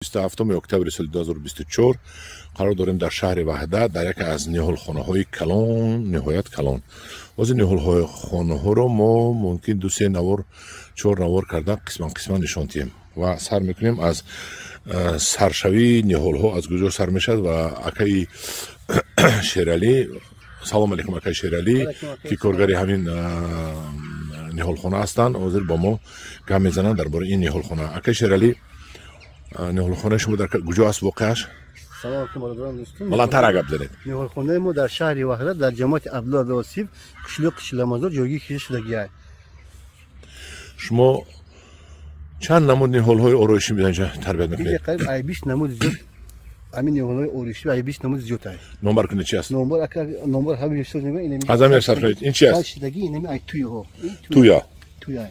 27 октябри соли 2024 қарор дорем дар шаҳри Ваҳдат дар яке аз ниҳолхонаҳои калон, ниҳоят калон. Бози ниҳолхонаҳоро мо мумкин 2-3 навор 4 навор карда қисман нишон диҳем ва сар мекунем аз саршавии ниҳолҳо аз куҷо сар мешавад ва акаи Шералӣ, салом алейкум акаи Шералӣ, ки коргари ҳамин ниҳолхона ҳастанд, ҳозир бо мо гап мезананд дар бораи ин ниҳолхона. Акаи Шералӣ, ниҳолхонаи шумо дар куҷо аст воқеаш? Салом алейкум бародарон дӯстон. Баландтар гап занед. Ниҳолхонаи мо дар шаҳри Ваҳдат дар ҷамоати Абдулла Осиф қишлоқи Қишламазор ҷойгирӣ киша шудагиаст. Шумо чанд намуд ниҳолҳои ороишӣ инҷа тарбият мекунед? Қариб 20 намуд зиёд ҳамин ниҳолҳои ороишӣ 20 намуд зиёд аст. Номбар кунед чи аст? Номбар ҳамин шуд нема. Аз ҳамин сар кунед. Ин чи аст? Шудагӣ нема ай туйҳо. Туя. Туя.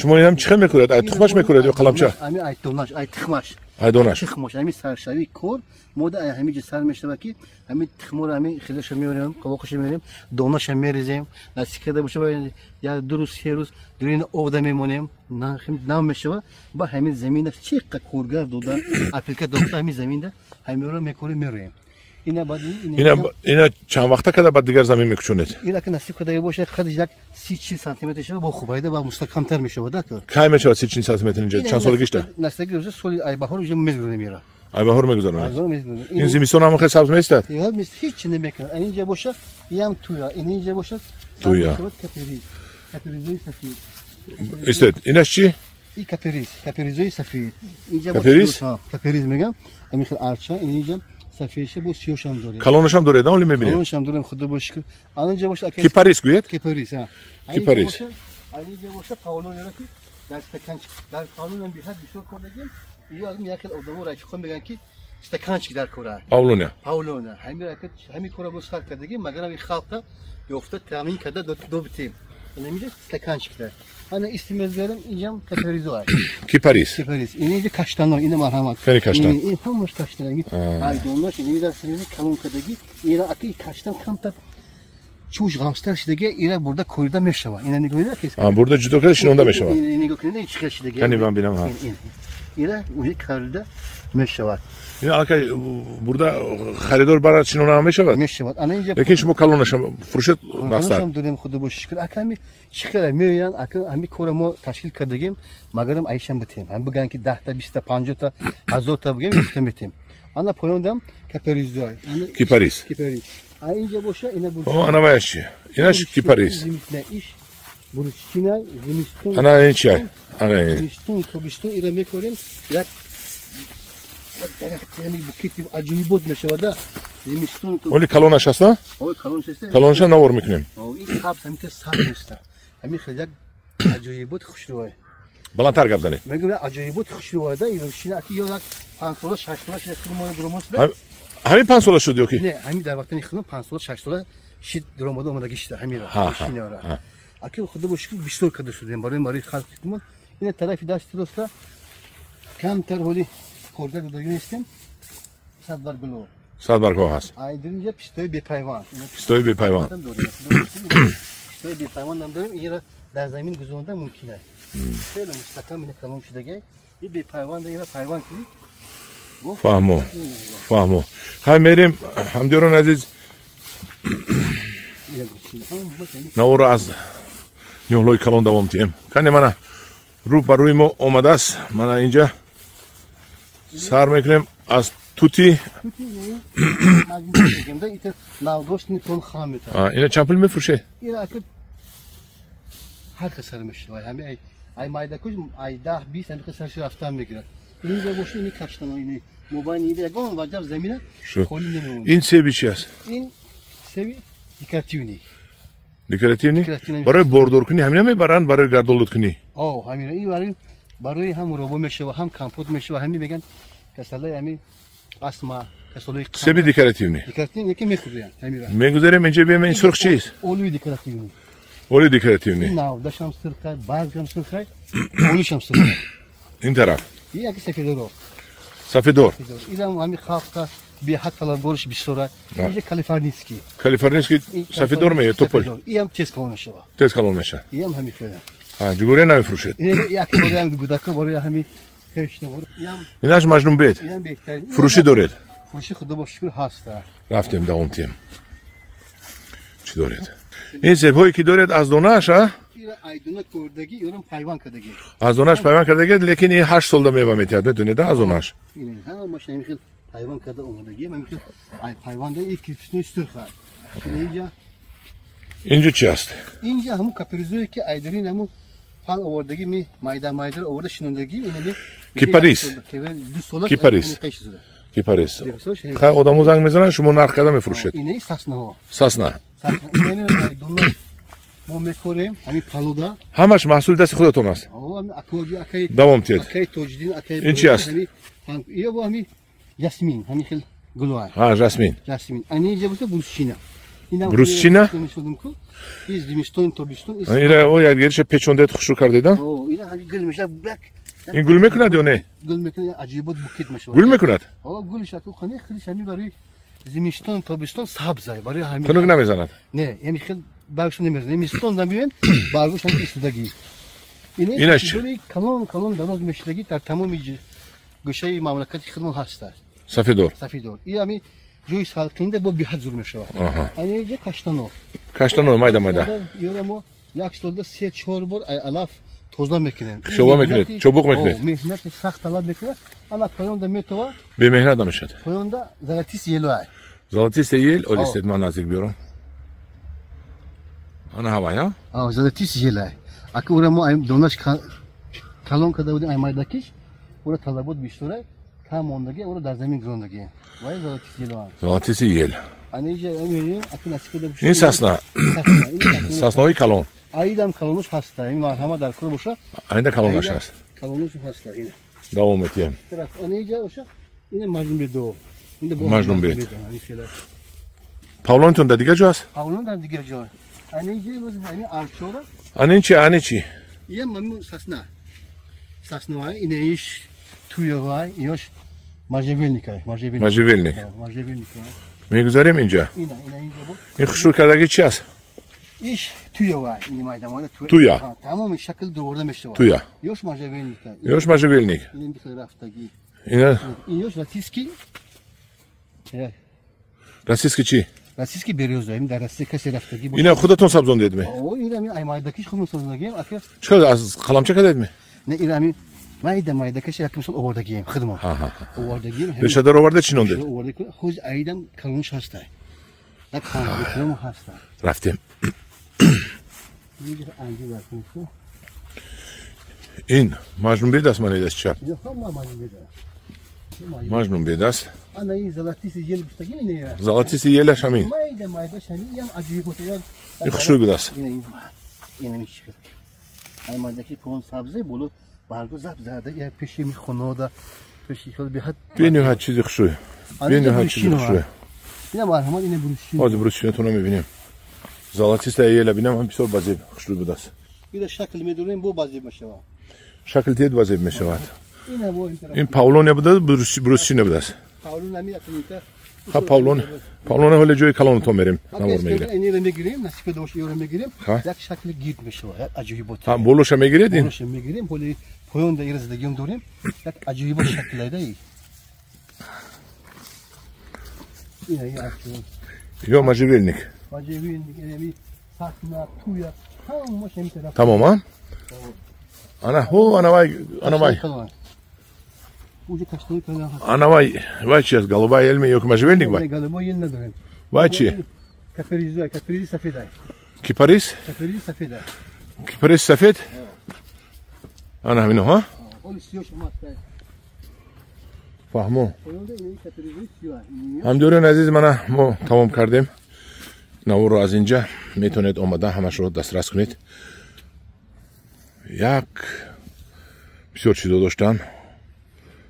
Шумо инам чихе мекунед? Ай тухмаш мекунед ё қаламча? Ами ай донаш, ай тихмаш. Ай донаш. Тихмаш, ами саршавӣ кор мода ай ҳамин ҷо сар мешавад ки ҳамин тихморо ҳамин хизаша меорем, қавоқаша меорем, донаша мерезем, насикада боша я 2 рӯз 3 рӯз дурини овда мемонем, нам мешава ба ҳамин замина чи қа коргар дода аплика дохта ҳамин заминда ҳаминро мекорем мероем. Ина чанд вақта када ба дигар замин мекушонед? Ина ки насиб када боша қадиш як 30-40 сантиметр шава бо хубайда ва мустаҳкамтар мешавад. Кай мешавад 30 сантиметр инҷа? Чанд солагишта? Насиги рӯза соли ай баҳор уже мезгӯра мера. Ай баҳор мегузаронад. Ин зимистон ҳам хел сабз меистад? Я ҳеч намекунад. Инҷа боша ям туя, инҷа боша туя. Каперизои сафед. Истед. Инаш чи? И каперизои сафед. Инҷа боша капериз мегам. Ами хел арча, инҷа сафедша бо сиёшам дорем. Калонашам доред, оли мебинем. Калонашам дорем, худо бошукр. Анҷа боша кипарис гӯед? Кипарис, ҳа. Кипарис. Инҷа боша паулон яки дар стаканчик, дар паулонам биҳад бисёр кордагем. Ё аз як хел одамон райчихон меган ки стаканчик дар кора. Паулоня. Паулоня. Ҳамин кора бо сар кардагем, магарам ин халқа ёфта тамин карда добитем. Инҷа стаканчик дар. Ана истимезгарам инҷам каперизо. Кипарис. Кипарис. Инҷа каштано, ина марҳамат. Фери каштан. Ин ҳамаш каштан. Ай донаш инҷа сиризи калон кардаги, ира аки каштан камтар чуш ғамстар шудаги, ира бурда корида мешава. Ина нигоҳида ки. Бурда ҷудо карда шинонда мешава. Ина нигоҳ кунед чи шудаги. Кани ман бинам ҳа. Ира уҷи корида мешавад. Ина алкай бурда харидор барад шинона ҳам мешавад? Мешавад. Ана инҷа лекин шумо калонашам фурӯшед бастар. Калонашам дорем, худо бошукр. Аками чиқара меоянд, ака ҳамин кора мо ташкил кардагем, магарам айшам битем. Ҳам биган ки 10 та 20 та 50 та 1000 та бигем ифтам битем. Ана поёндам каперизой. Кипарис. Кипарис. А инҷа боша ина бурда. О, ана ваяш чи? Инаш кипарис. Иш буруччина зимистон. Ана ин чи? Ана ин. Зимистон, тобистон ира мекорем. Як ями букети аҷибот мешавад. Зимистон. Оли калонаш аста? Ой, калонаш аста. Калонаша навор мекунем. О, ин сабз ҳамин сабз аста. Ҳамин хел як аҷибот хушрӯй. Баландтар гап занед. Мегӯям аҷибот хушрӯйда ин шина ки ё як 5 сола 6 сола шид мои дромос. ҳамин 5 сола шуд ё ки? Не, ҳамин дар вақтани хилом 5 сола 6 сола шид дромода омадагӣ шуда ҳамира. Шинора. Аки худо бошукр бисёр карда шудем барои халқи мо. Ина тарафи дасти роста камтар ҳоли коргар дода юнестем. Садбаргло. Садбаргло ҳаст. Ай динҷа пистои бепайванд. Пистои бепайванд. Пистои бепайванд нам дорем, ира дар замин гузоронда мумкин аст. Хеле мустаҳкам ина калон шудаги, ин бепайванда ира пайванд кунӣ. Фаҳмо. Хай мерем, ҳамдиёрон азиз. Наворо аз ниҳолҳои калон давом диҳем. Кане мана рӯ ба рӯи мо омадааст. Мана инҷа сар мекунем аз тути. Ина чанд пул мефурӯшед? Ҳар кас сар мешавад. Ҳамин ай майдакӯ ай 10-20 ҳамин кас сарши рафтан мегирад. Инҷа боша ини каштано ини мобайни ида ягон ваҷаб замина холӣ намемонад. Ин себи чи аст? Ин себи декоративни. Декоративни? Барои бордоркунӣ ҳамина мебаранд, барои гардолудкунӣ? О, ҳамина. Ин барои ҳам робо мешава, ҳам компот мешава, ҳамин меган касалаи ҳамин астма, касалаи қанд. Себи декоративни? Декоративни яке мехӯриянд ҳамира. Мегузарем инҷа биём ин сурх чист? Олӯи декоративни. Олӯи декоративни. Навдашам сирхай, баргам сирхай, олӯшам сирхай. Ин тараф. Ин яки сафедоро. Сафедор. Инам ҳамин халқта беҳад талабгориш бисёра. Инҷа калифорнийский. Калифорнийский сафедор меё тополь. Иам тез калон мешава. Тез калон мешава. Иам ҳамин феда. ҷугӯрия намефурӯшед? Яке бораи ҳамин гудака бораи ҳамин خیلی نور. اینش مجنون بید اینم بهترین. فروشی دارید فروشی خدا با شکر هست. رفتیم دوام تیم چی دارید این سبهایی که دارید از دونهش ها اینا ایدونه کردگی اینا پیوان کردگی از دونهش پیوند کرده لیکن این 8 سال میوه میتید میدونید از دونهش اینا هم ماشین میخواد پیوان کرده اومدگی من میخواد پیوان ده یک کیسه استر خورد اینجا چی است اینجا همون کاپریزویی که ایدرین همون فال آوردگی می مایدا آورده شنوندگی اینا می کیپاریس کیپاریس کیپاریس خیلی آدمو زنگ میزنن شما نرخ کده میفروشید اینه ساسنا ساسنا اینه دونه ما میخوریم همین پالودا همش محصول دست خودتون است دوام تید این چی است این با همین یاسمین همین خیلی گلوه ها جاسمین اینه اینجا بوده بروسچینا بروسچینا iz dimistон tobiston اینا او یادگیرش پیچونده خوشو کردیدن اینا همین گل میشه بک این گل میکند یا نه گل میکنه عجیبات بوکیت میشه گل میکند گل شکل خانه خیلی شمی برای زمستان تابستان سبزه برای همین تنوگ نمیزند نه یعنی خیلی برگش نمیزنه زمستان زمین برگش هم استودگی اینش کلون دراز میشدگی در تمام گوشه مملکت خودمون هست سفیدور این همین جوی سالقینده با بیاد زور میشه اینه یه کاشتانو مایدا یارمو یک سالda 3-4 بار الاف tozdan میکنن شوبا میکنید چوبوق میکنید مهنت سخت طلب میکنه اما پایوندا میتوا به مهنت میشد پایوندا زلاتیس یلوه زلاتیس یل اولی استد من نزدیک بیارم انا هوا یا زلاتیس یله اگه اورمو ایم دوناش کالون کدا بودیم ایمایداکیش اورا طلبات بیشتره کم موندگی اورا در زمین گروندگی وای زلاتیس یلوه زلاتیس یل اینجا میریم اگه نسبت به این ساسنا ساسنای کالون ایدم کالونش هست این مرحمه در کار باشه ایندا کالونش هست کالونش هست این دوام میتیم طرف اینجا باشه این مجنون بیدو مجنون بید پاولون تون دیگه جو است پاولون در دیگه جو اینجا باز همین آرچورا آنین چی یه ممنون ساسنا اینش توی وای اینش ماژویلنیکه ماژویلنیک میگذاریم اینجا اینجا بود این خشور کردگی چی است ایش توی وای این مایدمان تویا تمام شکل دورده میشه تویا یوش ماژویلنیکه یوش ماژویلنیک این دیگه رفتگی اینا یوش راتیسکی راسیسکی چی راسیسکی بریوزا این در راستی کسی رفتگی اینا خودتون سبزوندید می اینا می ایمایداکیش خودمون سازندگیم اخیر چرا از قلمچه کردید می نه اینا می مایداکیش یک مثلا آوردگیم خدمت آوردگیم رشته دار آورده چی نونده آورده خود ایدم کلونش هسته یک خانه بکنم هسته رفتیم میگه انجی برکنه این مجنون بید است من ایدست چپ مجنون بید است انا این زلاتیس یل بستگی نه زلاتیس یلش همین مایداش همین یم عجیب بود این خوشو بید است این میشه ایمایداکی کون سبزه بولو برگو زب زده یا پیشی میخونه دا پیشی خود بیاد بینیم هر چیزی خوشوه بینیم هر چیزی خوشوه اینا مرحمت اینه بروشین آده بروشین تو نمیبینیم زلاتیس یل بینم هم بسیار بازیب خوشو بید است این شکل میدونیم بو بازیب میشه شکل تید بازیب میشه این پاولون بوده بروشین بوده است پاولون نمیاد ها پاولون هول جوی کلون تو میریم نمور میگیریم اینی رو میگیریم نصیب دوش یورو میگیریم یک شکل گیت میشه عجیب بود ها بولوش میگیرید این بولوش میگیریم پولی پویون دا یرزدگیم داریم یک عجیب شکل دایی یا ماژویلنیک یعنی ساکنا تویا هم مش میتونه تمام انا وای انا وای چی است голубая ель yok мажевельник вай голубой ель نداریم вай چی کپریز سفید کیپاریس کیپاریس سفید انا همینو ها فهمو همدوران عزیز ما تمام کردیم نور رو از اینجا میتونید اومده همش رو دسترس کنید یک بسیار چیزا داشتم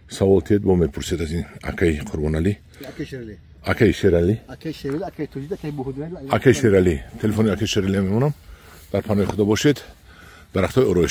سوال تید با میپرسید از این اکای قربانعلی اکای شیرالی اکای شیرالی تلفن اکای شیرالی میمونم در پناه خدا باشید درختای اروش